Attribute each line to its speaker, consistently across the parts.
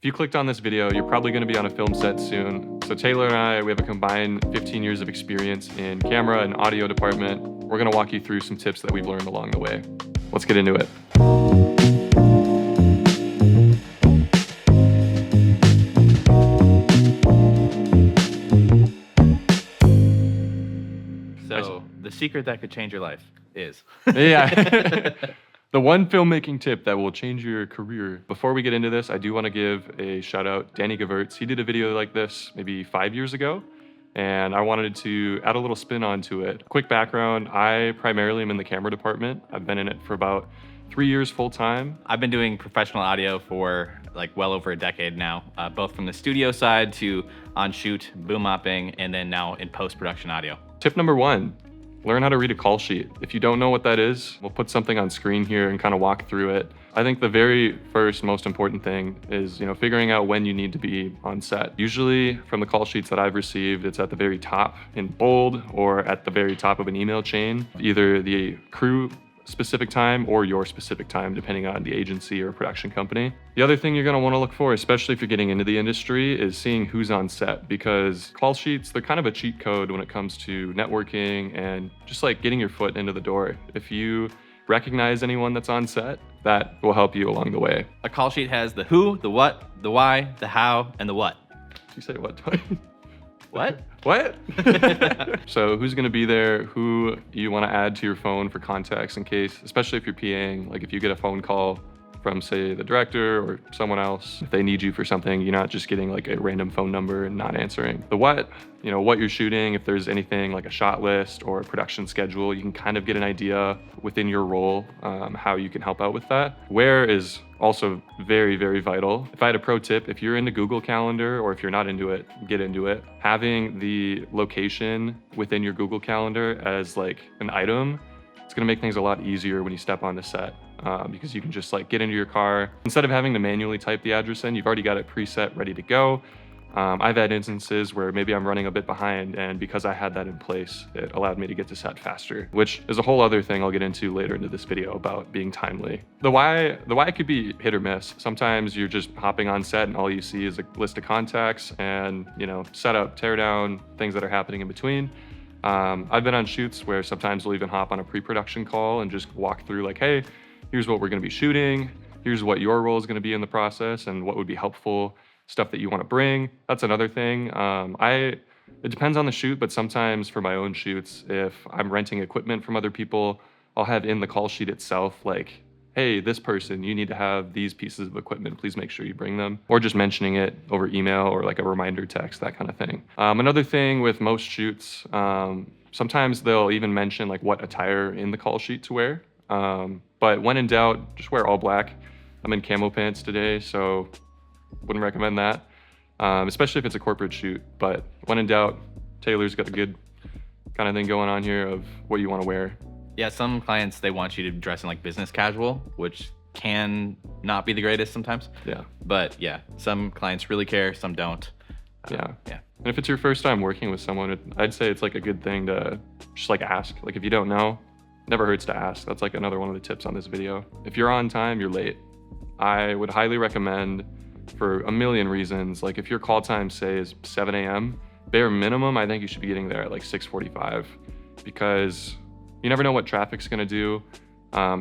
Speaker 1: If you clicked on this video, you're probably gonna be on a film set soon. So Taylor and I, we have a combined 15 years of experience in camera and audio department. We're gonna walk you through some tips that we've learned along the way. Let's get into it.
Speaker 2: So the secret that could change your life is.
Speaker 1: Yeah. The one filmmaking tip that will change your career. Before we get into this, I do want to give a shout out. Danny Gevirtz, he did a video like this maybe 5 years ago, and I wanted to add a little spin onto it. Quick background, I primarily am in the camera department. I've been in it for about 3 years full time.
Speaker 2: I've been doing professional audio for like well over a decade now, both from the studio side to on shoot, boom mopping, and then now in post-production audio.
Speaker 1: Tip number one, learn how to read a call sheet. If you don't know what that is, we'll put something on screen here and kind of walk through it. I think the very first most important thing is, figuring out when you need to be on set. Usually from the call sheets that I've received, it's at the very top in bold or at the very top of an email chain, either the crew specific time or your specific time, depending on the agency or production company. The other thing you're gonna wanna look for, especially if you're getting into the industry, is seeing who's on set, because call sheets, they're kind of a cheat code when it comes to networking and just like getting your foot into the door. If you recognize anyone that's on set, that will help you along the way.
Speaker 2: A call sheet has the who, the what, the why, the how, and the what.
Speaker 1: Did you say what?
Speaker 2: What?
Speaker 1: What? So who's gonna be there, who you wanna add to your phone for contacts in case, especially if you're PAing, like if you get a phone call from say the director or someone else, if they need you for something, you're not just getting like a random phone number and not answering. The what, what you're shooting, if there's anything like a shot list or a production schedule, you can kind of get an idea within your role, how you can help out with that. Where is also very, very vital. If I had a pro tip, if you're into Google Calendar, or if you're not into it, get into it. Having the location within your Google Calendar as like an item, it's gonna make things a lot easier when you step on the set. Because you can just like get into your car. Instead of having to manually type the address in, you've already got it preset, ready to go. I've had instances where maybe I'm running a bit behind, and because I had that in place, it allowed me to get to set faster, which is a whole other thing I'll get into later into this video about being timely. The why could be hit or miss. Sometimes you're just hopping on set and all you see is a list of contacts and, setup, tear down, things that are happening in between. I've been on shoots where sometimes we'll even hop on a pre-production call and just walk through like, hey, here's what we're gonna be shooting, here's what your role is gonna be in the process and what would be helpful, stuff that you wanna bring. That's another thing. It depends on the shoot, but sometimes for my own shoots, if I'm renting equipment from other people, I'll have in the call sheet itself like, hey, this person, you need to have these pieces of equipment, please make sure you bring them. Or just mentioning it over email or like a reminder text, that kind of thing. Another thing with most shoots, sometimes they'll even mention like what attire in the call sheet to wear. But when in doubt, just wear all black. I'm in camo pants today, so wouldn't recommend that, especially if it's a corporate shoot. But when in doubt, Taylor's got a good kind of thing going on here of what you want to wear.
Speaker 2: Yeah, some clients, they want you to dress in like business casual, which can not be the greatest sometimes.
Speaker 1: Yeah.
Speaker 2: But yeah, some clients really care, some don't.
Speaker 1: Yeah.
Speaker 2: Yeah.
Speaker 1: And if it's your first time working with someone, I'd say it's like a good thing to just like ask. Like if you don't know, never hurts to ask. That's like another one of the tips on this video. If you're on time, you're late. I would highly recommend, for a million reasons, like if your call time say is 7 a.m., bare minimum, I think you should be getting there at like 6:45, because you never know what traffic's gonna do.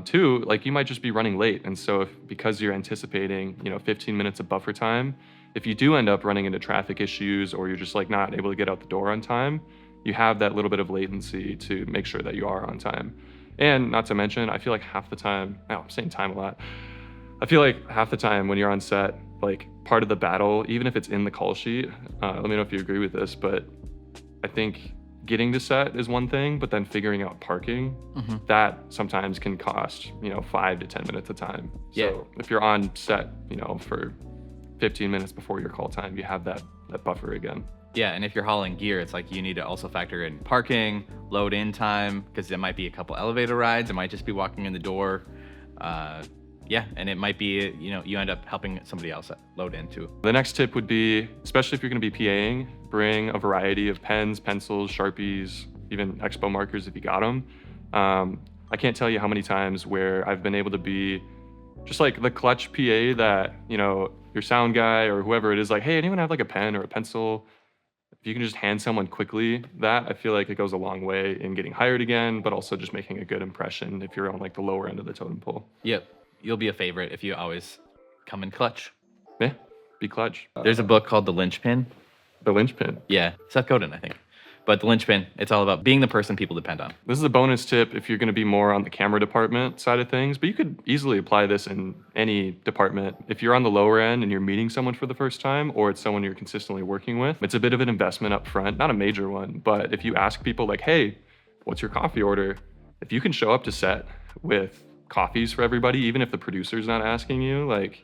Speaker 1: Two, like you might just be running late. And so because you're anticipating, 15 minutes of buffer time, if you do end up running into traffic issues or you're just like not able to get out the door on time, you have that little bit of latency to make sure that you are on time. And not to mention, I feel like half the time, I'm saying time a lot. I feel like half the time when you're on set, like part of the battle, even if it's in the call sheet, let me know if you agree with this, but I think getting to set is one thing, but then figuring out parking, that sometimes can cost, 5 to 10 minutes of time.
Speaker 2: Yeah.
Speaker 1: So if you're on set, for 15 minutes before your call time, you have that buffer again.
Speaker 2: Yeah, and if you're hauling gear, it's like you need to also factor in parking, load in time, because it might be a couple elevator rides, it might just be walking in the door. Yeah, and it might be, you end up helping somebody else load in too.
Speaker 1: The next tip would be, especially if you're gonna be PAing, bring a variety of pens, pencils, Sharpies, even Expo markers if you got them. I can't tell you how many times where I've been able to be just like the clutch PA that, your sound guy or whoever it is, like, hey, anyone have like a pen or a pencil? If you can just hand someone quickly that, I feel like it goes a long way in getting hired again, but also just making a good impression if you're on like the lower end of the totem pole.
Speaker 2: Yep. You'll be a favorite if you always come in clutch.
Speaker 1: Yeah, be clutch.
Speaker 2: There's a book called The Linchpin.
Speaker 1: The Linchpin.
Speaker 2: Yeah, Seth Godin, I think. But The Linchpin, it's all about being the person people depend on.
Speaker 1: This is a bonus tip if you're going to be more on the camera department side of things, but you could easily apply this in any department. If you're on the lower end and you're meeting someone for the first time, or it's someone you're consistently working with, it's a bit of an investment up front, not a major one, but if you ask people like, hey, what's your coffee order? If you can show up to set with coffees for everybody, even if the producer's not asking you, like,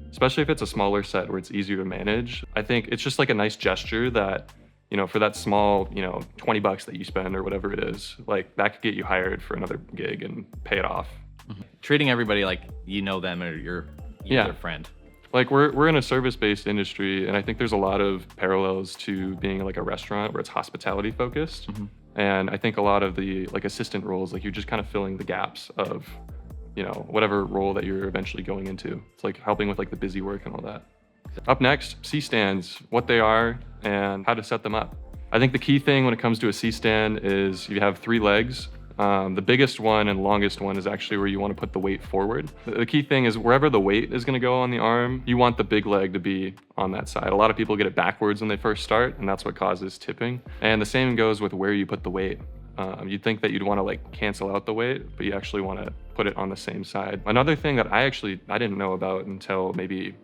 Speaker 1: especially if it's a smaller set where it's easier to manage, I think it's just like a nice gesture that, for that small, $20 that you spend or whatever it is, like that could get you hired for another gig and pay it off.
Speaker 2: Mm-hmm. Treating everybody like you know them or you're their friend.
Speaker 1: Like we're in a service-based industry, and I think there's a lot of parallels to being like a restaurant where it's hospitality focused. Mm-hmm. And I think a lot of the like assistant roles, like you're just kind of filling the gaps of, whatever role that you're eventually going into. It's like helping with like the busy work and all that. Up next, C-stands, what they are and how to set them up. I think the key thing when it comes to a C-stand is you have 3 legs. The biggest one and longest one is actually where you want to put the weight forward. The key thing is wherever the weight is going to go on the arm, you want the big leg to be on that side. A lot of people get it backwards when they first start, and that's what causes tipping. And the same goes with where you put the weight. You'd think that you'd want to like cancel out the weight, but you actually want to put it on the same side. Another thing that I didn't know about until maybe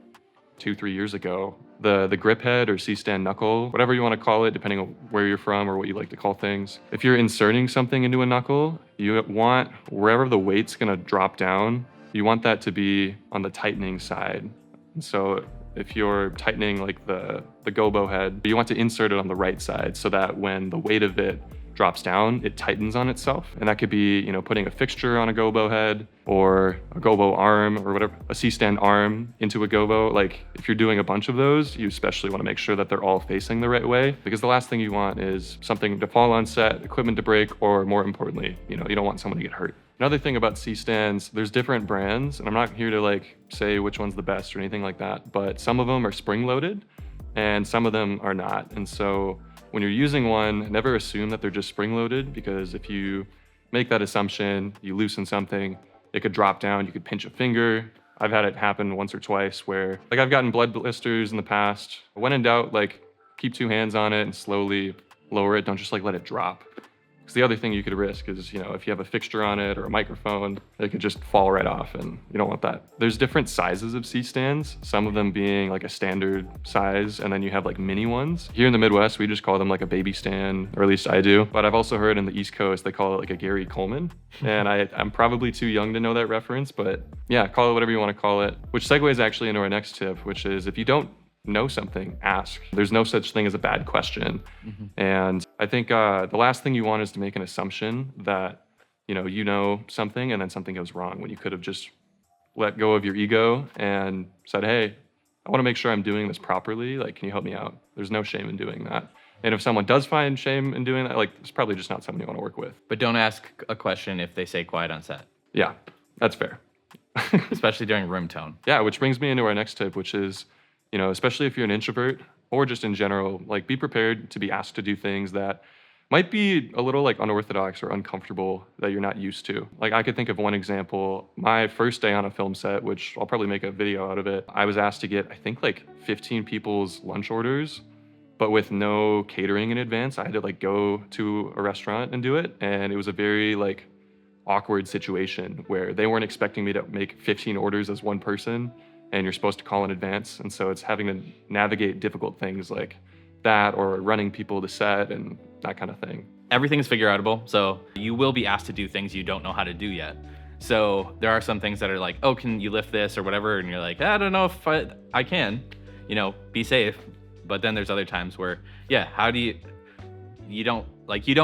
Speaker 1: 2-3 years ago, the grip head or C-stand knuckle, whatever you want to call it, depending on where you're from or what you like to call things. If you're inserting something into a knuckle, you want wherever the weight's going to drop down, you want that to be on the tightening side. And so if you're tightening like the gobo head, you want to insert it on the right side so that when the weight of it drops down, it tightens on itself. And that could be, putting a fixture on a gobo head or a gobo arm or whatever, a C-stand arm into a gobo. Like if you're doing a bunch of those, you especially want to make sure that they're all facing the right way, because the last thing you want is something to fall on set, equipment to break, or more importantly, you don't want someone to get hurt. Another thing about C-stands, there's different brands, and I'm not here to like say which one's the best or anything like that, but some of them are spring-loaded and some of them are not. And so when you're using one, never assume that they're just spring-loaded, because if you make that assumption, you loosen something, it could drop down, you could pinch a finger. I've had it happen once or twice where, like, I've gotten blood blisters in the past. When in doubt, like, keep 2 hands on it and slowly lower it. Don't just like let it drop. Because the other thing you could risk is, if you have a fixture on it or a microphone, it could just fall right off, and you don't want that. There's different sizes of C-stands, some of them being like a standard size, and then you have like mini ones. Here in the Midwest, we just call them like a baby stand, or at least I do. But I've also heard in the East Coast, they call it like a Gary Coleman. And I'm probably too young to know that reference, but yeah, call it whatever you want to call it. Which segues actually into our next tip, which is if you don't know something, ask. There's no such thing as a bad question. Mm-hmm. And I think the last thing you want is to make an assumption that you know something and then something goes wrong, when you could have just let go of your ego and said, hey, I want to make sure I'm doing this properly. Like, can you help me out? There's no shame in doing that. And if someone does find shame in doing that, like, it's probably just not someone you want to work with.
Speaker 2: But don't ask a question if they say quiet on set.
Speaker 1: Yeah, that's fair.
Speaker 2: Especially during room tone.
Speaker 1: Yeah, which brings me into our next tip, which is, especially if you're an introvert or just in general, like, be prepared to be asked to do things that might be a little like unorthodox or uncomfortable that you're not used to. Like, I could think of one example. My first day on a film set, which I'll probably make a video out of it, I was asked to get, I think, like 15 people's lunch orders, but with no catering in advance. I had to like go to a restaurant and do it. And it was a very like awkward situation where they weren't expecting me to make 15 orders as one person, and you're supposed to call in advance. And so it's having to navigate difficult things like that, or running people to set and that kind of thing.
Speaker 2: Everything is figure outable, so you will be asked to do things you don't know how to do yet. So there are some things that are like, oh, can you lift this or whatever? And you're like, I don't know if I can, be safe. But then there's other times where, yeah, how do you don't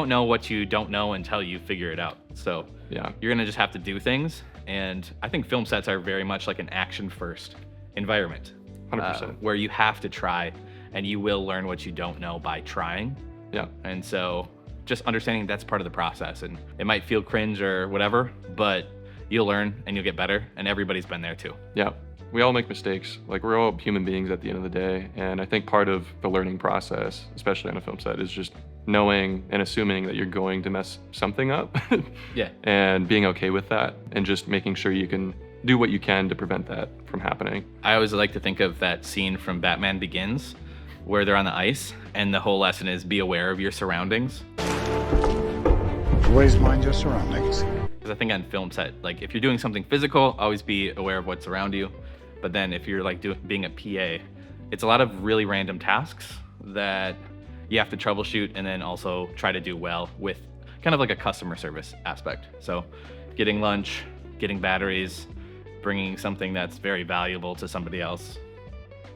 Speaker 2: know what you don't know until you figure it out. So yeah, you're gonna just have to do things. And I think film sets are very much like an action first environment.
Speaker 1: 100%.
Speaker 2: Where you have to try, and you will learn what you don't know by trying.
Speaker 1: Yeah.
Speaker 2: And so just understanding that's part of the process, and it might feel cringe or whatever, but you'll learn and you'll get better, and everybody's been there too.
Speaker 1: Yeah. We all make mistakes. Like, we're all human beings at the end of the day. And I think part of the learning process, especially on a film set, is just knowing and assuming that you're going to mess something up.
Speaker 2: Yeah.
Speaker 1: And being okay with that, and just making sure you can do what you can to prevent that from happening.
Speaker 2: I always like to think of that scene from Batman Begins where they're on the ice, and the whole lesson is be aware of your surroundings.
Speaker 3: Always mind your surroundings.
Speaker 2: Because I think on film set, like if you're doing something physical, always be aware of what's around you. But then if you're like being a PA, it's a lot of really random tasks that you have to troubleshoot and then also try to do well with kind of like a customer service aspect. So getting lunch, getting batteries, bringing something that's very valuable to somebody else.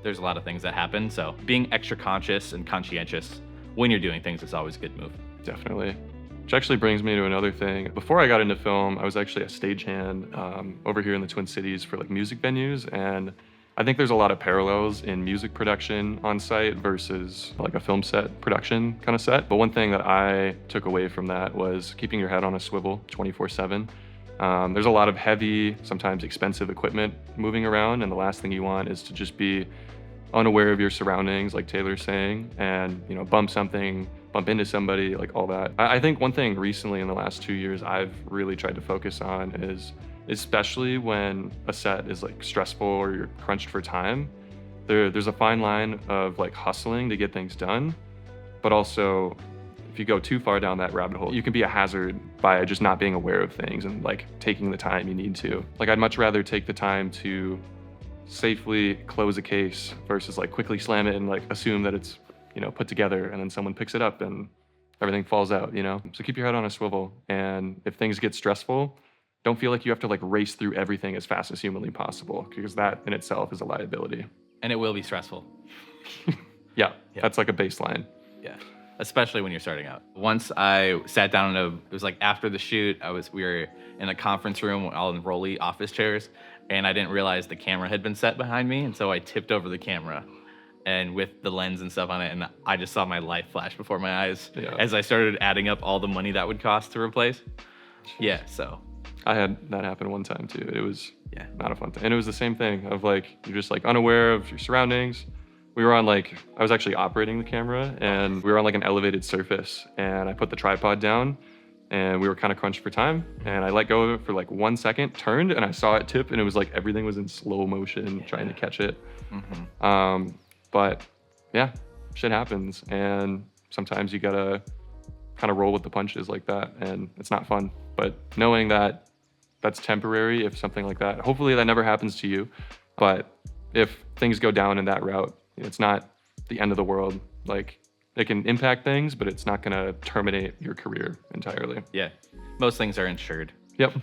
Speaker 2: There's a lot of things that happen. So being extra conscious and conscientious when you're doing things is always a good move.
Speaker 1: Definitely. Which actually brings me to another thing. Before I got into film, I was actually a stagehand over here in the Twin Cities for like music venues. And I think there's a lot of parallels in music production on site versus like a film set production kind of set. But one thing that I took away from that was keeping your head on a swivel 24/7. There's a lot of heavy, sometimes expensive equipment moving around. And the last thing you want is to just be unaware of your surroundings, like Taylor's saying, and, you know, bump into somebody, like all that. I think one thing recently in the last 2 years I've really tried to focus on is, especially when a set is like stressful or you're crunched for time, there's a fine line of like hustling to get things done, but also if you go too far down that rabbit hole, you can be a hazard by just not being aware of things and like taking the time you need to. Like, I'd much rather take the time to safely close a case versus like quickly slam it and like assume that it's, you know, put together, and then someone picks it up and everything falls out, you know? So keep your head on a swivel. And if things get stressful, don't feel like you have to like race through everything as fast as humanly possible, because that in itself is a liability.
Speaker 2: And it will be stressful.
Speaker 1: Yeah, that's like a baseline.
Speaker 2: Yeah, especially when you're starting out. Once I sat down it was like after the shoot, we were in a conference room, all in rolly office chairs, and I didn't realize the camera had been set behind me, and so I tipped over the camera and with the lens and stuff on it, and I just saw my life flash before my eyes as I started adding up all the money that would cost to replace. Yeah, so.
Speaker 1: I had that happen one time too. It was not a fun thing. And it was the same thing of like, you're just like unaware of your surroundings. We were on like, I was actually operating the camera, and we were on like an elevated surface, and I put the tripod down and we were kind of crunched for time, and I let go of it for like 1 second, turned, and I saw it tip, and it was like everything was in slow motion trying to catch it. But yeah, shit happens, and sometimes you gotta kind of roll with the punches like that, and it's not fun. But knowing that that's temporary, if something like that, hopefully that never happens to you, but if things go down in that route, it's not the end of the world. Like, it can impact things, but it's not gonna terminate your career entirely.
Speaker 2: Yeah, most things are insured.
Speaker 1: Yep,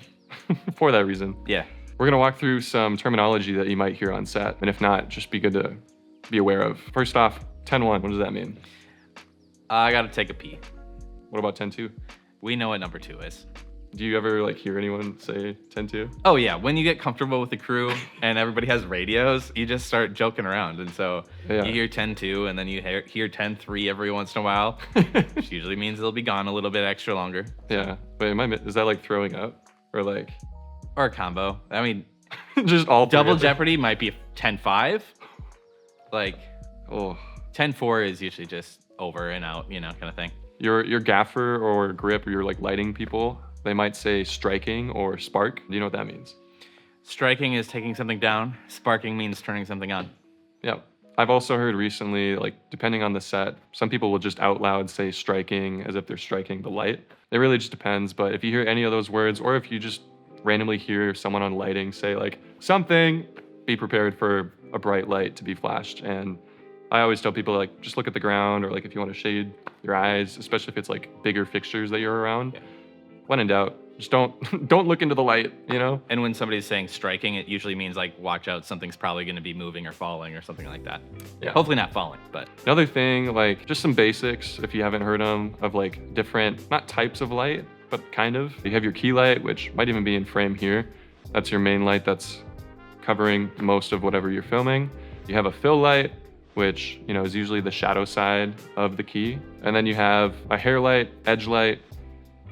Speaker 1: for that reason.
Speaker 2: Yeah.
Speaker 1: We're gonna walk through some terminology that you might hear on set, and if not, just be good to be aware of. First off, 10-1, what does that mean?
Speaker 2: I gotta take a pee.
Speaker 1: What about 10-2?
Speaker 2: We know what number 2 is.
Speaker 1: Do you ever like hear anyone say 10-2?
Speaker 2: Oh yeah, when you get comfortable with the crew and everybody has radios, you just start joking around, and so you hear 10-2, and then you hear 10-3 every once in a while, which usually means they'll be gone a little bit extra longer.
Speaker 1: Yeah, wait, is that like throwing up or like?
Speaker 2: Or a combo. I mean,
Speaker 1: just all
Speaker 2: Double Jeopardy might be 10-5. Like, 10-4 is usually just over and out, you know, kind of thing.
Speaker 1: Your gaffer or grip, or your like lighting people, they might say striking or spark. Do you know what that means?
Speaker 2: Striking is taking something down. Sparking means turning something on.
Speaker 1: Yeah. I've also heard recently, like, depending on the set, some people will just out loud say striking as if they're striking the light. It really just depends. But if you hear any of those words, or if you just randomly hear someone on lighting say like something, be prepared for a bright light to be flashed. And I always tell people, like, just look at the ground, or like if you want to shade your eyes, especially if it's like bigger fixtures that you're around. Yeah. When in doubt, just don't look into the light, you know?
Speaker 2: And when somebody's saying striking, it usually means like, watch out, something's probably going to be moving or falling or something like that. Yeah. Hopefully not falling, but.
Speaker 1: Another thing, like just some basics, if you haven't heard them, of like different, not types of light, but kind of. You have your key light, which might even be in frame here. That's your main light that's covering most of whatever you're filming. You have a fill light, which, you know, is usually the shadow side of the key. And then you have a hair light, edge light,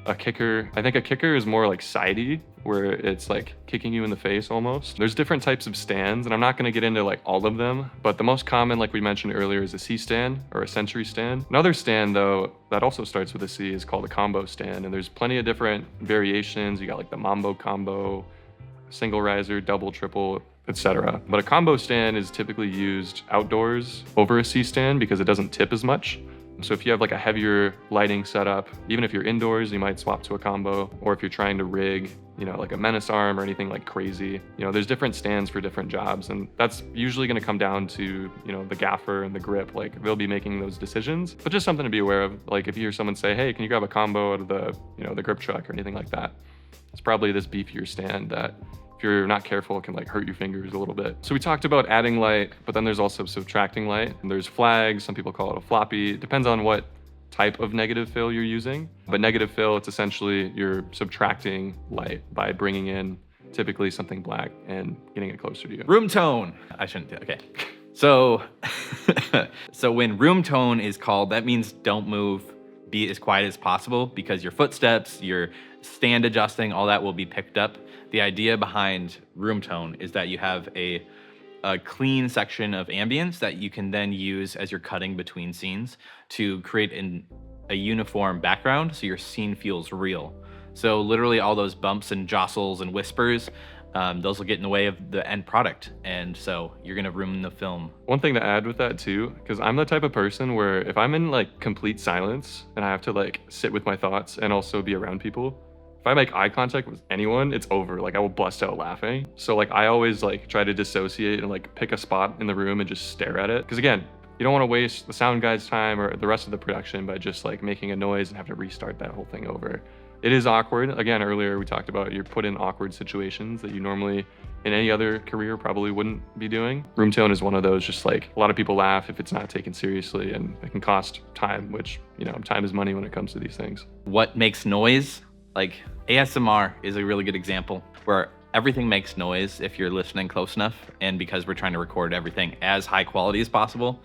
Speaker 1: a kicker. I think a kicker is more like sidey, where it's like kicking you in the face almost. There's different types of stands, and I'm not gonna get into like all of them, but the most common, like we mentioned earlier, is a C stand or a Sentry stand. Another stand though, that also starts with a C is called a combo stand, and there's plenty of different variations. You got like the Mambo combo, single riser, double, triple, etc. But a combo stand is typically used outdoors over a C stand because it doesn't tip as much. So if you have like a heavier lighting setup, even if you're indoors, you might swap to a combo, or if you're trying to rig, like a menace arm or anything like crazy, there's different stands for different jobs. And that's usually going to come down to, the gaffer and the grip, like they'll be making those decisions, but just something to be aware of. Like if you hear someone say, hey, can you grab a combo out of the, the grip truck or anything like that? It's probably this beefier stand that if you're not careful, it can like hurt your fingers a little bit. So we talked about adding light, but then there's also subtracting light. And there's flags, some people call it a floppy. It depends on what type of negative fill you're using. But negative fill, it's essentially you're subtracting light by bringing in typically something black and getting it closer to you.
Speaker 2: Room tone. I shouldn't do it. Okay. So, so when room tone is called, that means don't move, be as quiet as possible, because your footsteps, your stand adjusting, all that will be picked up. The idea behind room tone is that you have a clean section of ambience that you can then use as you're cutting between scenes to create a uniform background so your scene feels real. So literally all those bumps and jostles and whispers, those will get in the way of the end product. And so you're gonna ruin the film.
Speaker 1: One thing to add with that too, because I'm the type of person where if I'm in like complete silence and I have to like sit with my thoughts and also be around people, if I make eye contact with anyone, it's over. Like I will bust out laughing. So like I always like try to dissociate and like pick a spot in the room and just stare at it. Because again, you don't want to waste the sound guy's time or the rest of the production by just like making a noise and have to restart that whole thing over. It is awkward. Again, earlier we talked about you're put in awkward situations that you normally in any other career probably wouldn't be doing. Room tone is one of those, just like a lot of people laugh if it's not taken seriously, and it can cost time, which, time is money when it comes to these things.
Speaker 2: What makes noise? Like ASMR is a really good example where everything makes noise if you're listening close enough. And because we're trying to record everything as high quality as possible,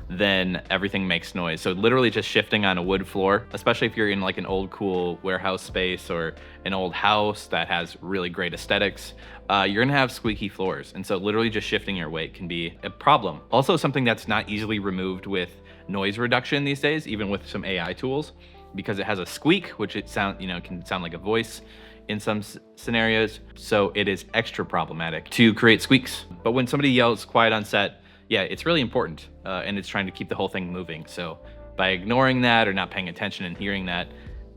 Speaker 2: then everything makes noise. So literally just shifting on a wood floor, especially if you're in like an old cool warehouse space or an old house that has really great aesthetics, you're gonna have squeaky floors. And so literally just shifting your weight can be a problem. Also something that's not easily removed with noise reduction these days, even with some AI tools, because it has a squeak, which can sound like a voice in some scenarios. So it is extra problematic to create squeaks. But when somebody yells quiet on set, yeah, it's really important, and it's trying to keep the whole thing moving. So by ignoring that or not paying attention and hearing that,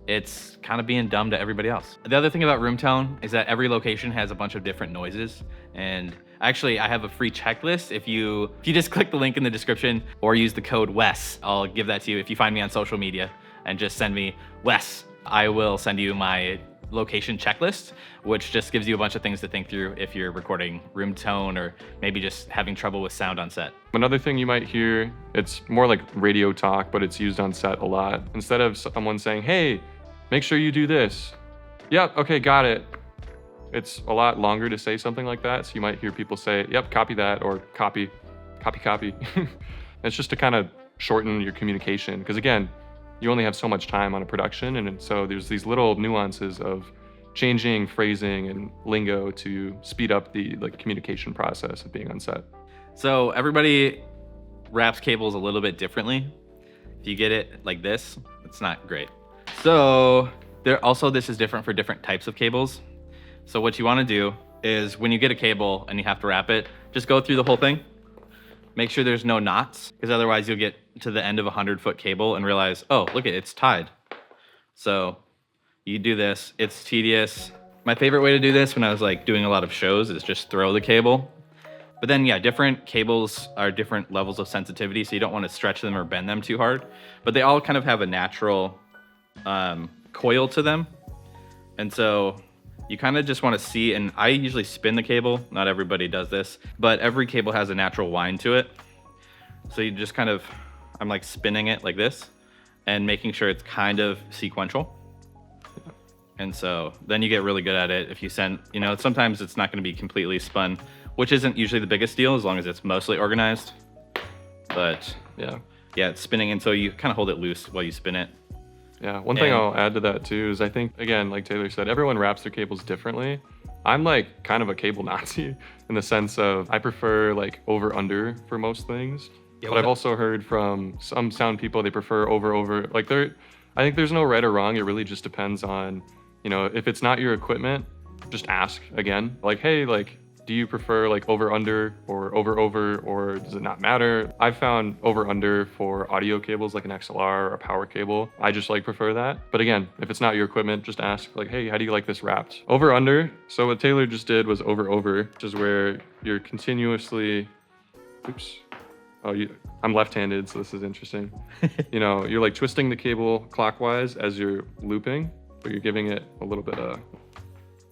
Speaker 2: it's kind of being dumb to everybody else. The other thing about room tone is that every location has a bunch of different noises. And actually, I have a free checklist. If you just click the link in the description or use the code WES, I'll give that to you if you find me on social media and just send me WES. I will send you my location checklist, which just gives you a bunch of things to think through if you're recording room tone or maybe just having trouble with sound on set.
Speaker 1: Another thing you might hear, it's more like radio talk, but it's used on set a lot. Instead of someone saying, hey, make sure you do this. Yep, okay, got it. It's a lot longer to say something like that. So you might hear people say, yep, copy that, or copy. It's just to kind of shorten your communication. Because again, you only have so much time on a production, and so there's these little nuances of changing phrasing and lingo to speed up the communication process of being on set.
Speaker 2: So everybody wraps cables a little bit differently. If you get it like this, it's not great. So this is different for different types of cables. So what you want to do is when you get a cable and you have to wrap it, just go through the whole thing. Make sure there's no knots, because otherwise you'll get to the end of a 100-foot cable and realize, oh, look, it's tied. So you do this. It's tedious. My favorite way to do this when I was doing a lot of shows is just throw the cable. But then, yeah, different cables are different levels of sensitivity, so you don't want to stretch them or bend them too hard. But they all kind of have a natural coil to them. And so you kind of just want to see, and I usually spin the cable. Not everybody does this, but every cable has a natural wind to it. So you just kind of, I'm spinning it like this and making sure it's kind of sequential. And so then you get really good at it. If you send, sometimes it's not going to be completely spun, which isn't usually the biggest deal as long as it's mostly organized. But yeah, it's spinning. And so you kind of hold it loose while you spin it.
Speaker 1: Yeah, one thing
Speaker 2: And-
Speaker 1: I'll add to that too is I think, again, like Taylor said, everyone wraps their cables differently. I'm like kind of a cable Nazi in the sense of I prefer like over under for most things.
Speaker 2: Yeah,
Speaker 1: But I've also heard from some sound people they prefer over. Like I think there's no right or wrong. It really just depends on, if it's not your equipment, just ask again. Like, hey, like, do you prefer like over under or over, or does it not matter? I've found over under for audio cables like an XLR or a power cable. I just like prefer that. But again, if it's not your equipment, just ask like, hey, how do you like this wrapped? Over under. So what Taylor just did was over, which is where you're continuously, oops. I'm left-handed, so this is interesting. You're like twisting the cable clockwise as you're looping, but you're giving it a little bit of.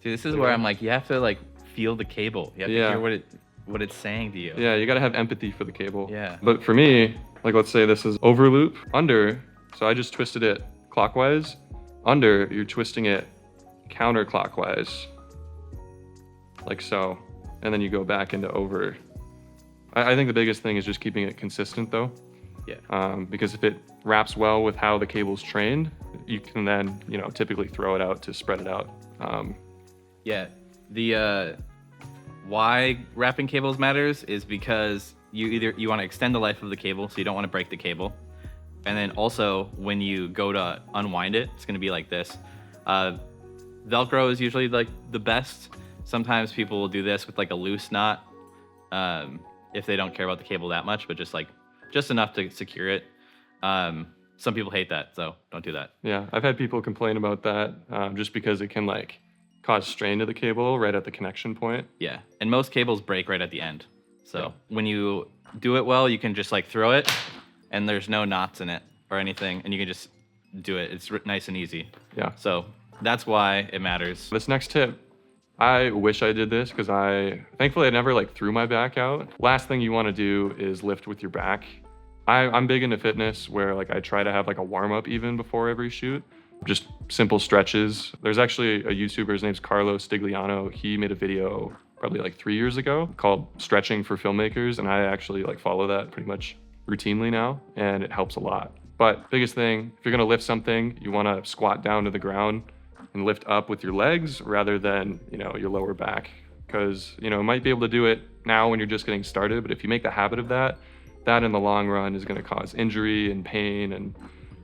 Speaker 2: See, this is where I'm like, you have to like feel the cable. You have to
Speaker 1: Yeah.
Speaker 2: hear what it's saying to you.
Speaker 1: Yeah, you got to have empathy for the cable.
Speaker 2: Yeah.
Speaker 1: But for me, like let's say this is over loop, under, so I just twisted it clockwise. Under, you're twisting it counterclockwise, like so, and then you go back into over. I think the biggest thing is just keeping it consistent though.
Speaker 2: Yeah.
Speaker 1: Because if it wraps well with how the cable's trained, you can then, typically throw it out to spread it out.
Speaker 2: Yeah. The why wrapping cables matters is because you want to extend the life of the cable, so you don't want to break the cable. And then also when you go to unwind it, it's going to be like this. Velcro is usually like the best. Sometimes people will do this with like a loose knot. If they don't care about the cable that much, but just enough to secure it. Some people hate that, so don't do that.
Speaker 1: Yeah, I've had people complain about that just because it can like cause strain to the cable right at the connection point.
Speaker 2: Yeah, and most cables break right at the end. So when you do it well, you can just like throw it, and there's no knots in it or anything, and you can just do it. It's nice and easy.
Speaker 1: Yeah.
Speaker 2: So that's why it matters.
Speaker 1: This next tip, I wish I did this because thankfully I never like threw my back out. Last thing you want to do is lift with your back. I'm big into fitness where like I try to have like a warm up even before every shoot. Just simple stretches. There's actually a YouTuber, his name's Carlos Stigliano. He made a video probably like 3 years ago called Stretching for Filmmakers. And I actually like follow that pretty much routinely now, and it helps a lot. But biggest thing, if you're gonna lift something, you wanna squat down to the ground and lift up with your legs rather than, your lower back. Because, you might be able to do it now when you're just getting started, but if you make the habit of that in the long run is gonna cause injury and pain and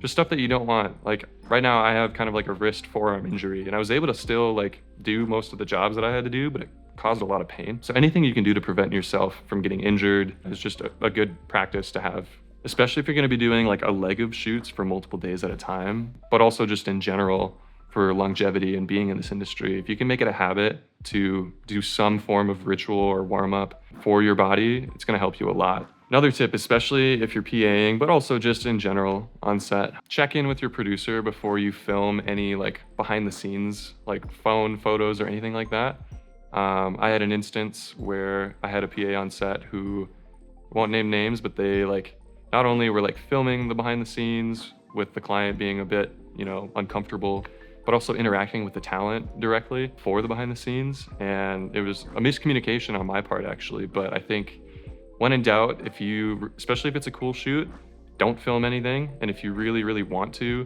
Speaker 1: just stuff that you don't want. Like right now I have kind of like a wrist forearm injury, and I was able to still like do most of the jobs that I had to do, but it caused a lot of pain. So anything you can do to prevent yourself from getting injured is just a good practice to have, especially if you're gonna be doing like a leg of shoots for multiple days at a time, but also just in general for longevity and being in this industry. If you can make it a habit to do some form of ritual or warm up for your body, it's gonna help you a lot. Another tip, especially if you're PAing, but also just in general on set, check in with your producer before you film any like behind the scenes, like phone photos or anything like that. I had an instance where I had a PA on set who, won't name names, but they like not only were like filming the behind the scenes with the client being a bit, uncomfortable, but also interacting with the talent directly for the behind the scenes. And it was a miscommunication on my part actually, but I think when in doubt, especially if it's a cool shoot, don't film anything. And if you really, really want to,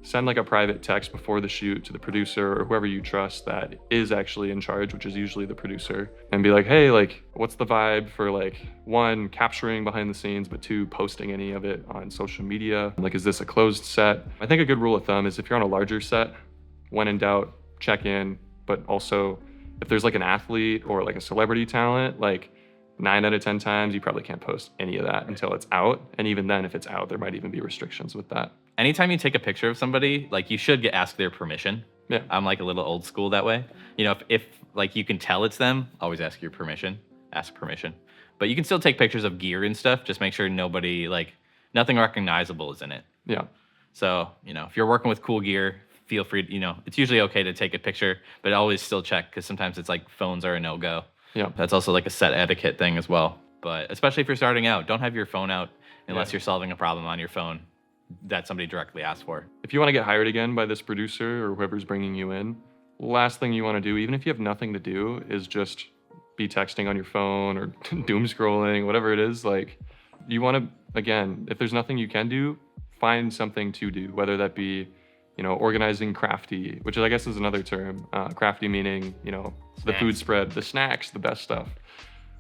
Speaker 1: send like a private text before the shoot to the producer or whoever you trust that is actually in charge, which is usually the producer, and be like, hey, like, what's the vibe for like, one, capturing behind the scenes, but two, posting any of it on social media? Like, is this a closed set? I think a good rule of thumb is if you're on a larger set, when in doubt, check in, but also if there's like an athlete or like a celebrity talent, like 9 out of 10 times, you probably can't post any of that until it's out. And even then, if it's out, there might even be restrictions with that.
Speaker 2: Anytime you take a picture of somebody, like you should ask their permission.
Speaker 1: Yeah.
Speaker 2: I'm like a little old school that way. If like you can tell it's them, always ask permission. But you can still take pictures of gear and stuff. Just make sure nothing recognizable is in it.
Speaker 1: Yeah.
Speaker 2: So, if you're working with cool gear, feel free, it's usually okay to take a picture, but always still check because sometimes it's like phones are a no-go.
Speaker 1: Yeah.
Speaker 2: That's also like a set etiquette thing as well. But especially if you're starting out, don't have your phone out unless you're solving a problem on your phone that somebody directly asked for.
Speaker 1: If you want to get hired again by this producer or whoever's bringing you in, last thing you want to do, even if you have nothing to do, is just be texting on your phone or doom scrolling, whatever it is. Like, you want to, again, if there's nothing you can do, find something to do, whether that be organizing crafty, which I guess is another term. Crafty meaning, the food spread, the snacks, the best stuff.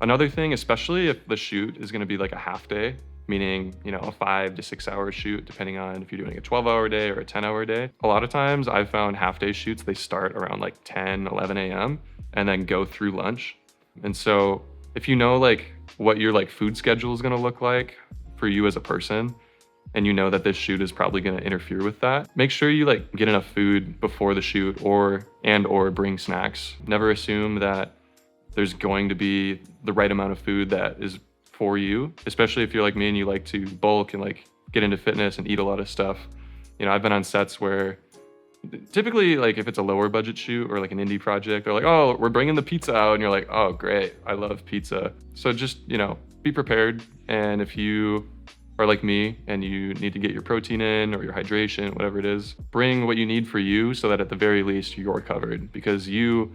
Speaker 1: Another thing, especially if the shoot is going to be like a half day, meaning, a 5 to 6 hour shoot, depending on if you're doing a 12-hour day or a 10-hour day. A lot of times I've found half day shoots, they start around like 10, 11 a.m. and then go through lunch. And so if you know like what your like food schedule is going to look like for you as a person, and you know that this shoot is probably going to interfere with that, make sure you like get enough food before the shoot or bring snacks. Never assume that there's going to be the right amount of food that is for you, especially if you're like me and you like to bulk and like get into fitness and eat a lot of stuff. I've been on sets where typically like if it's a lower budget shoot or like an indie project, they're like, oh, we're bringing the pizza out, and you're like, oh great, I love pizza. So just be prepared. And if you are like me and you need to get your protein in or your hydration, whatever it is, bring what you need for you so that at the very least you're covered, because you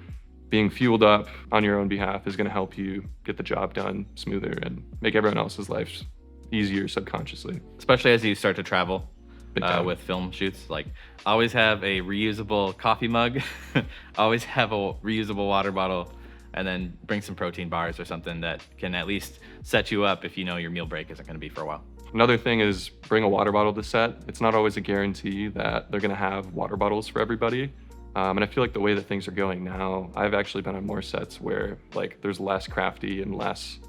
Speaker 1: being fueled up on your own behalf is going to help you get the job done smoother and make everyone else's life easier subconsciously.
Speaker 2: Especially as you start to travel
Speaker 1: with
Speaker 2: film shoots, like always have a reusable coffee mug, always have a reusable water bottle, and then bring some protein bars or something that can at least set you up if your meal break isn't going to be for a while.
Speaker 1: Another thing is bring a water bottle to set. It's not always a guarantee that they're going to have water bottles for everybody. And I feel like the way that things are going now, I've actually been on more sets where like there's less crafty and less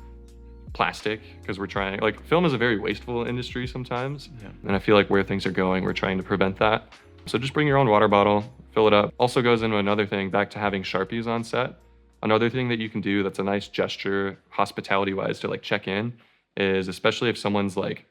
Speaker 1: plastic, because we're trying, like film is a very wasteful industry sometimes. Yeah. And I feel like where things are going, we're trying to prevent that. So just bring your own water bottle, fill it up. Also goes into another thing, back to having Sharpies on set. Another thing that you can do that's a nice gesture, hospitality wise, to like check in is, especially if someone's like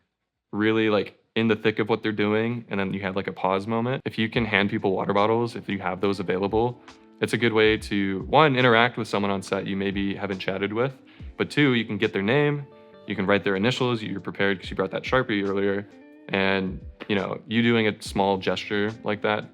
Speaker 1: really like in the thick of what they're doing and then you have like a pause moment, if you can hand people water bottles, if you have those available, it's a good way to, one, interact with someone on set you maybe haven't chatted with, but two, you can get their name, you can write their initials, you're prepared because you brought that Sharpie earlier, and you doing a small gesture like that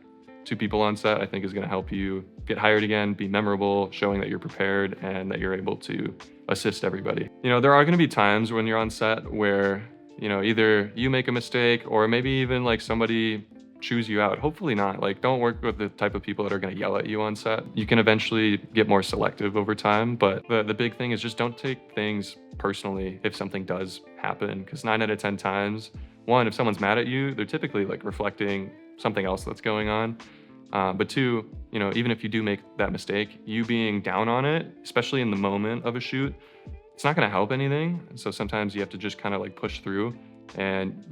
Speaker 1: to people on set, I think is going to help you get hired again, be memorable, showing that you're prepared and that you're able to assist everybody. There are going to be times when you're on set where either you make a mistake or maybe even like somebody chews you out. Hopefully not. Like, don't work with the type of people that are going to yell at you on set. You can eventually get more selective over time, but the big thing is just don't take things personally if something does happen, because 9 out of 10 times, one, if someone's mad at you, they're typically like reflecting something else that's going on. But two, even if you do make that mistake, you being down on it, especially in the moment of a shoot, it's not going to help anything. So sometimes you have to just kind of like push through and,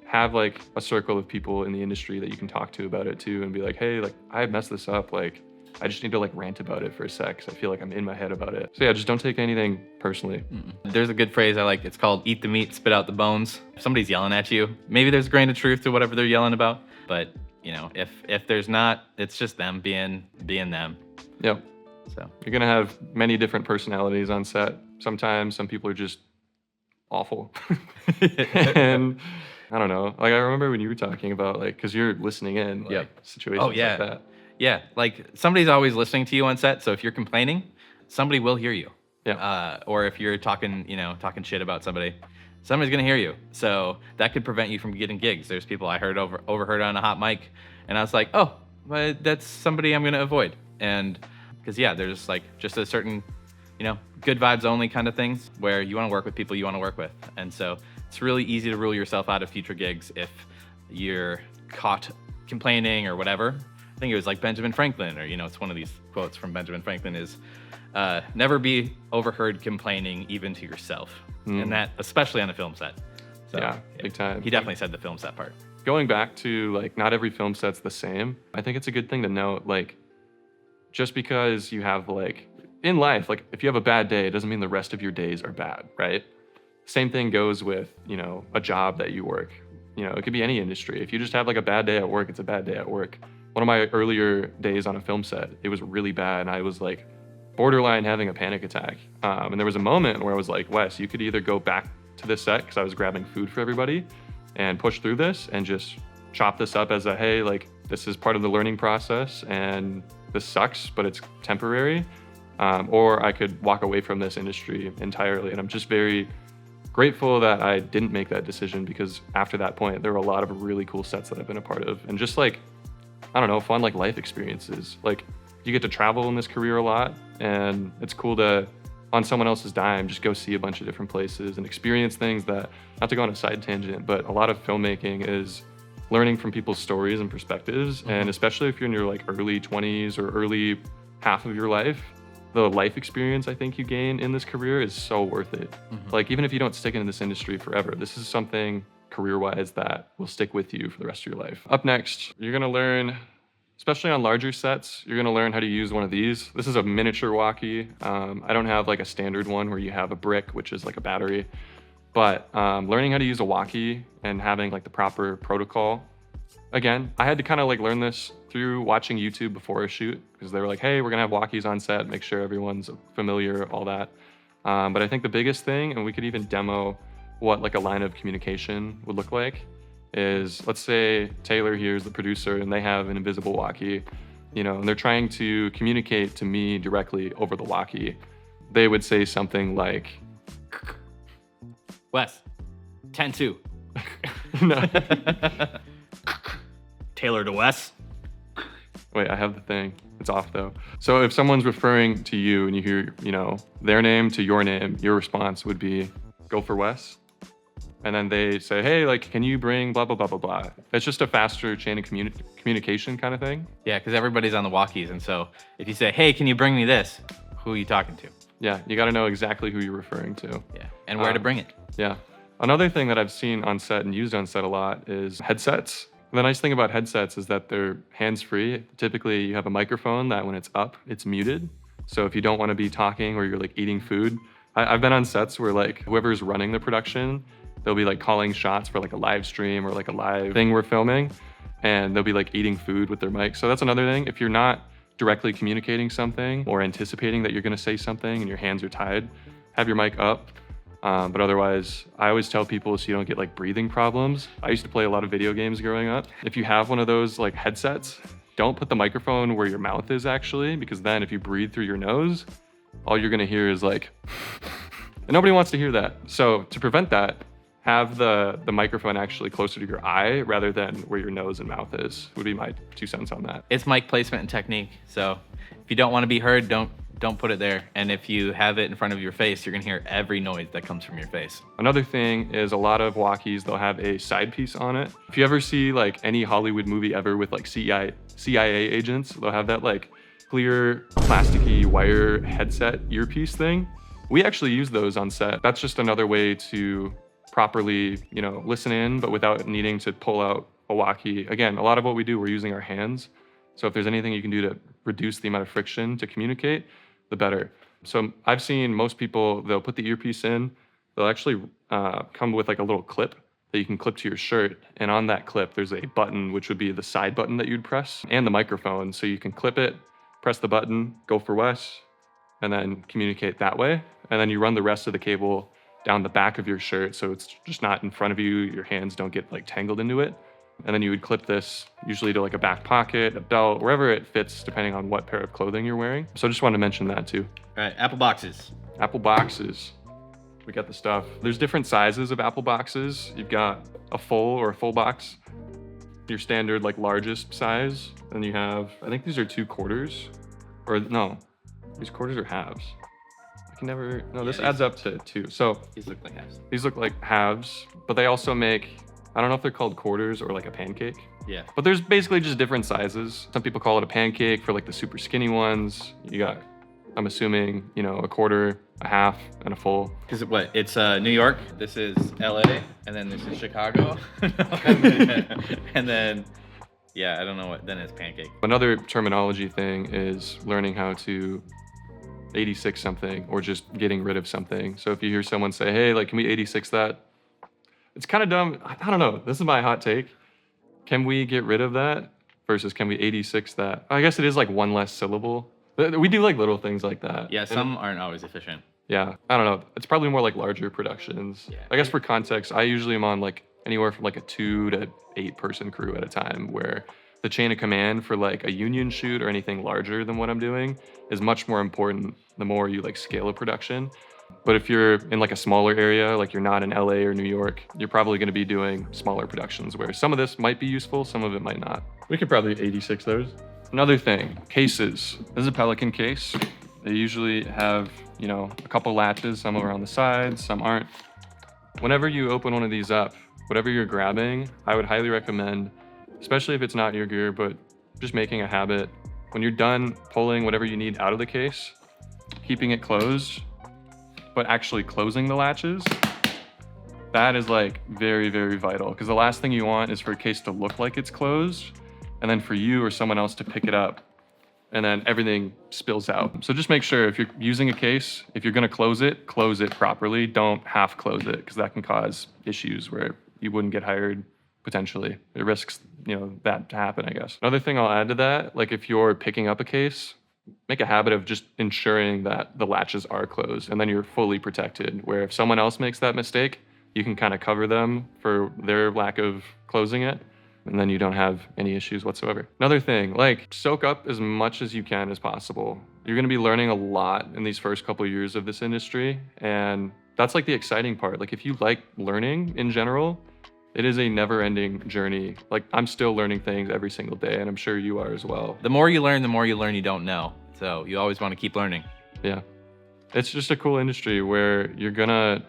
Speaker 1: have like a circle of people in the industry that you can talk to about it too, and be like, hey, like I messed this up. Like, I just need to like rant about it for a sec, 'cause I feel like I'm in my head about it. So yeah, just don't take anything personally.
Speaker 2: There's a good phrase I like. It's called eat the meat, spit out the bones. If somebody's yelling at you, maybe there's a grain of truth to whatever they're yelling about, but if there's not, it's just them being them.
Speaker 1: Yep.
Speaker 2: So
Speaker 1: you're going to have many different personalities on set. Sometimes some people are just awful. And I don't know. Like, I remember when you were talking about, like, because you're listening in, like, situations like that.
Speaker 2: Yeah, like, somebody's always listening to you on set, so if you're complaining, somebody will hear you.
Speaker 1: Yeah.
Speaker 2: Or if you're talking shit about somebody, somebody's going to hear you. So that could prevent you from getting gigs. There's people I overheard on a hot mic, and I was like, oh, but that's somebody I'm going to avoid. And because, there's, like, just a certain, good vibes only kind of things where you want to work with people you want to work with. And so it's really easy to rule yourself out of future gigs if you're caught complaining or whatever. I think it was like Benjamin Franklin, or, it's one of these quotes from Benjamin Franklin is, never be overheard complaining even to yourself. And that, especially on a film set. So,
Speaker 1: yeah, big time.
Speaker 2: He definitely said the film set part.
Speaker 1: Going back to, like, not every film set's the same. I think it's a good thing to note, like, just because you have, like, in life, like, if you have a bad day, it doesn't mean the rest of your days are bad, right? Same thing goes with, a job that you work. It could be any industry. If you just have like a bad day at work, it's a bad day at work. One of my earlier days on a film set, it was really bad, and I was like borderline having a panic attack. And there was a moment where I was like, Wes, you could either go back to this set, because I was grabbing food for everybody, and push through this and just chop this up as a, hey, like, this is part of the learning process and this sucks, but it's temporary. Or I could walk away from this industry entirely. And I'm just very grateful that I didn't make that decision, because after that point, there were a lot of really cool sets that I've been a part of. And just like I don't know, fun like life experiences. Like you get to travel in this career a lot, and it's cool to, on someone else's dime, just go see a bunch of different places and experience things that, not to go on a side tangent, but a lot of filmmaking is learning from people's stories and perspectives. And especially if you're in your like early 20s or early half of your life, the life experience I think you gain in this career is so worth it. Like even if you don't stick in this industry forever, this is something career-wise that will stick with you for the rest of your life. Up next, you're gonna learn, especially on larger sets, you're gonna learn how to use one of these. This is a miniature walkie. I don't have like a standard one where you have a brick, which is like a battery, but learning how to use a walkie and having like the proper protocol. Again, I had to kind of like learn this through watching YouTube before a shoot, because they were like, hey, we're gonna have walkies on set, make sure everyone's familiar, all that. But I think the biggest thing, and we could even demo what like a line of communication would look like, is let's say Taylor here is the producer and they have an invisible walkie, you know, and they're trying to communicate to me directly over the walkie. They would say something like,
Speaker 2: Wes, 10-2.
Speaker 1: no.
Speaker 2: Taylor to Wes.
Speaker 1: Wait, I have the thing. It's off though. So if someone's referring to you and you hear, you know, their name to your name, your response would be, go for Wes. And then they say, hey, like, can you bring blah, blah, blah, blah, blah. It's just a faster chain of communication kind of thing.
Speaker 2: Yeah, because everybody's on the walkies. And so if you say, hey, can you bring me this? Who are you talking to?
Speaker 1: Yeah, you got to know exactly who you're referring to.
Speaker 2: Yeah, and where to bring it.
Speaker 1: Yeah. Another thing that I've seen on set and used on set a lot is headsets. The nice thing about headsets is that they're hands-free. Typically, you have a microphone that when it's up, it's muted. So if you don't want to be talking or you're like eating food, I've been on sets where like whoever's running the production, they'll be like calling shots for like a live stream or like a live thing we're filming, and they'll be like eating food with their mic. So that's another thing. If you're not directly communicating something or anticipating that you're going to say something and your hands are tied, have your mic up. But otherwise, I always tell people so you don't get like breathing problems. I used to play a lot of video games growing up. If you have one of those like headsets, don't put the microphone where your mouth is actually, because then if you breathe through your nose, all you're gonna hear is like, and nobody wants to hear that. So to prevent that, have the microphone actually closer to your eye rather than where your nose and mouth is, would be my 2 cents on that.
Speaker 2: It's mic placement and technique. So if you don't want to be heard, don't put it there. And if you have it in front of your face, you're gonna hear every noise that comes from your face.
Speaker 1: Another thing is a lot of walkies, they'll have a side piece on it. If you ever see like any Hollywood movie ever with like CIA agents, they'll have that like clear plasticky wire headset earpiece thing. We actually use those on set. That's just another way to properly, you know, listen in, but without needing to pull out a walkie. Again, a lot of what we do, we're using our hands. So if there's anything you can do to reduce the amount of friction to communicate, the better. So I've seen most people, they'll put the earpiece in, they'll actually come with like a little clip that you can clip to your shirt. And on that clip, there's a button, which would be the side button that you'd press, and the microphone. So you can clip it, press the button, go for Wes, and then communicate that way. And then you run the rest of the cable down the back of your shirt, so it's just not in front of you, your hands don't get like tangled into it. And then you would clip this usually to like a back pocket, a belt, wherever it fits, depending on what pair of clothing you're wearing. So I just wanted to mention that too.
Speaker 2: All right, Apple boxes.
Speaker 1: Apple boxes. We got the stuff. There's different sizes of Apple boxes. You've got a full box, your standard like largest size. Then you have, I think these are 2 quarters, or no, these quarters are halves. I can never, no, this adds up to 2. So
Speaker 2: These look like halves.
Speaker 1: these look like halves, but they also make, I don't know if they're called quarters or like a pancake.
Speaker 2: Yeah.
Speaker 1: But there's basically just different sizes. Some people call it a pancake for like the super skinny ones. You got, I'm assuming, you know, a quarter, a half, and a full.
Speaker 2: Because what? It's New York. This is LA, and then this is Chicago, and then yeah, I don't know what. Then it's pancake.
Speaker 1: Another terminology thing is learning how to 86 something or just getting rid of something. So if you hear someone say, hey, like, can we 86 that? It's kind of dumb. I don't know. This is my hot take. Can we get rid of that versus can we 86 that? I guess it is like one less syllable. We do like little things like that.
Speaker 2: Yeah, some aren't always efficient.
Speaker 1: Yeah, I don't know. It's probably more like larger productions.
Speaker 2: Yeah.
Speaker 1: I guess for context, I usually am on like anywhere from like a 2 to 8 person crew at a time, where the chain of command for like a union shoot or anything larger than what I'm doing is much more important the more you like scale a production. But if you're in like a smaller area, like you're not in LA or New York, you're probably going to be doing smaller productions where some of this might be useful, some of it might not. We could probably 86 those. Another thing, cases. This is a Pelican case. They usually have, you know, a couple latches, some are on the sides, some aren't. Whenever you open one of these up, whatever you're grabbing, I would highly recommend, especially if it's not your gear, but just making a habit, when you're done pulling whatever you need out of the case, keeping it closed, but actually closing the latches, that is like very, very vital. Because the last thing you want is for a case to look like it's closed, and then for you or someone else to pick it up, and then everything spills out. So just make sure if you're using a case, if you're gonna close it properly. Don't half close it, because that can cause issues where you wouldn't get hired potentially. It risks, you know, that to happen, I guess. Another thing I'll add to that, like if you're picking up a case, make a habit of just ensuring that the latches are closed, and then you're fully protected, where if someone else makes that mistake, you can kind of cover them for their lack of closing it, and then you don't have any issues whatsoever. Another thing, like soak up as much as you can as possible. You're gonna be learning a lot in these first couple of years of this industry, and that's like the exciting part. Like if you like learning in general, it is a never-ending journey. Like I'm still learning things every single day, and I'm sure you are as well.
Speaker 2: The more you learn you don't know. So you always want to keep learning.
Speaker 1: Yeah. It's just a cool industry where you're gonna,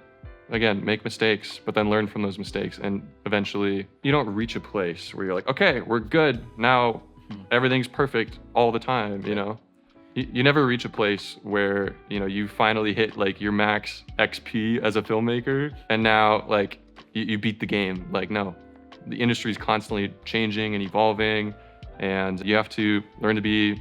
Speaker 1: again, make mistakes, but then learn from those mistakes. And eventually you don't reach a place where you're like, okay, we're good. Now everything's perfect all the time, you know? You never reach a place where, you know, you finally hit like your max XP as a filmmaker, and now like you beat the game. Like, no, the industry is constantly changing and evolving, and you have to learn to be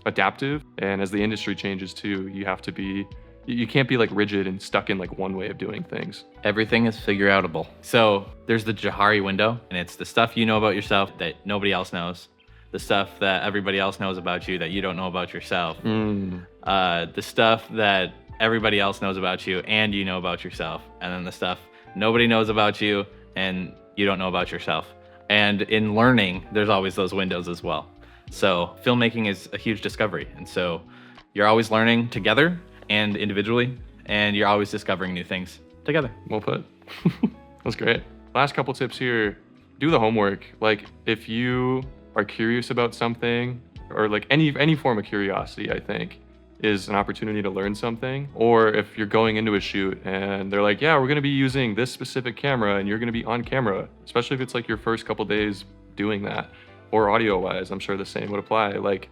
Speaker 1: adaptive. And as the industry changes too, you have to be, you can't be like rigid and stuck in like one way of doing things.
Speaker 2: Everything is figure outable. So there's the Johari window, and it's the stuff you know about yourself that nobody else knows. The stuff that everybody else knows about you that you don't know about yourself. The stuff that everybody else knows about you and you know about yourself. And then the stuff nobody knows about you and you don't know about yourself. And in learning, there's always those windows as well. So filmmaking is a huge discovery. And so you're always learning together and individually, and you're always discovering new things together.
Speaker 1: Well put. That's great. Last couple tips here. Do the homework. Like if you are curious about something, or like any form of curiosity, I think is an opportunity to learn something. Or if you're going into a shoot and they're like, yeah, we're gonna be using this specific camera and you're gonna be on camera, especially if it's like your first couple days doing that, or audio wise, I'm sure the same would apply. Like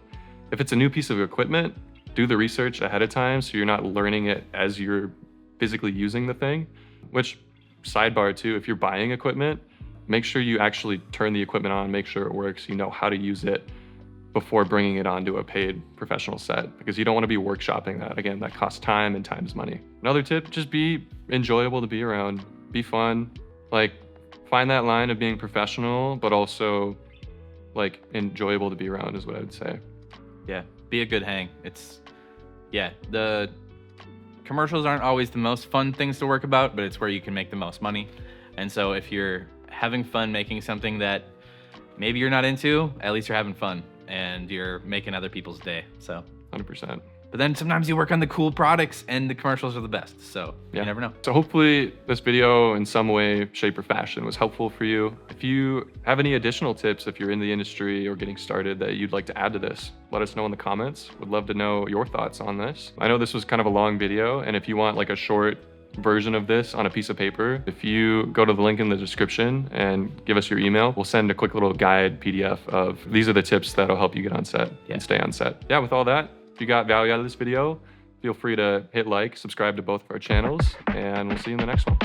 Speaker 1: if it's a new piece of equipment, do the research ahead of time so you're not learning it as you're physically using the thing. Which, sidebar too, if you're buying equipment, make sure you actually turn the equipment on, make sure it works, you know how to use it before bringing it onto a paid professional set, because you don't want to be workshopping that. Again, that costs time, and time is money. Another tip, just be enjoyable to be around, be fun. Like find that line of being professional, but also like enjoyable to be around is what I would say.
Speaker 2: Yeah, be a good hang. The commercials aren't always the most fun things to work about, but it's where you can make the most money. And so if you're having fun making something that maybe you're not into, at least you're having fun and you're making other people's day. So
Speaker 1: 100%.
Speaker 2: But then sometimes you work on the cool products and the commercials are the best. So
Speaker 1: yeah.
Speaker 2: You never know.
Speaker 1: So hopefully this video in some way, shape or fashion was helpful for you. If you have any additional tips, if you're in the industry or getting started that you'd like to add to this, let us know in the comments. Would love to know your thoughts on this. I know this was kind of a long video, and if you want like a short version of this on a piece of paper, if you go to the link in the description and give us your email, we'll send a quick little guide PDF of these are the tips that'll help you get on set and stay on set. Yeah, with all that, if you got value out of this video, feel free to hit like, subscribe to both of our channels, and we'll see you in the next one.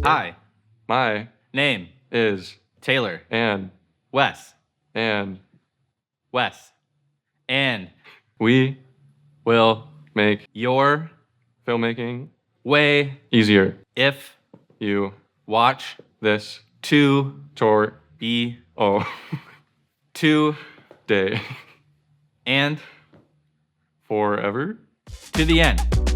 Speaker 2: Hi.
Speaker 1: My
Speaker 2: name
Speaker 1: is
Speaker 2: Taylor.
Speaker 1: And
Speaker 2: Wes.
Speaker 1: And
Speaker 2: Wes. And
Speaker 1: we
Speaker 2: will
Speaker 1: make
Speaker 2: your
Speaker 1: filmmaking
Speaker 2: way
Speaker 1: easier
Speaker 2: if
Speaker 1: you
Speaker 2: watch
Speaker 1: this
Speaker 2: tutorial
Speaker 1: today
Speaker 2: and
Speaker 1: forever
Speaker 2: to the end.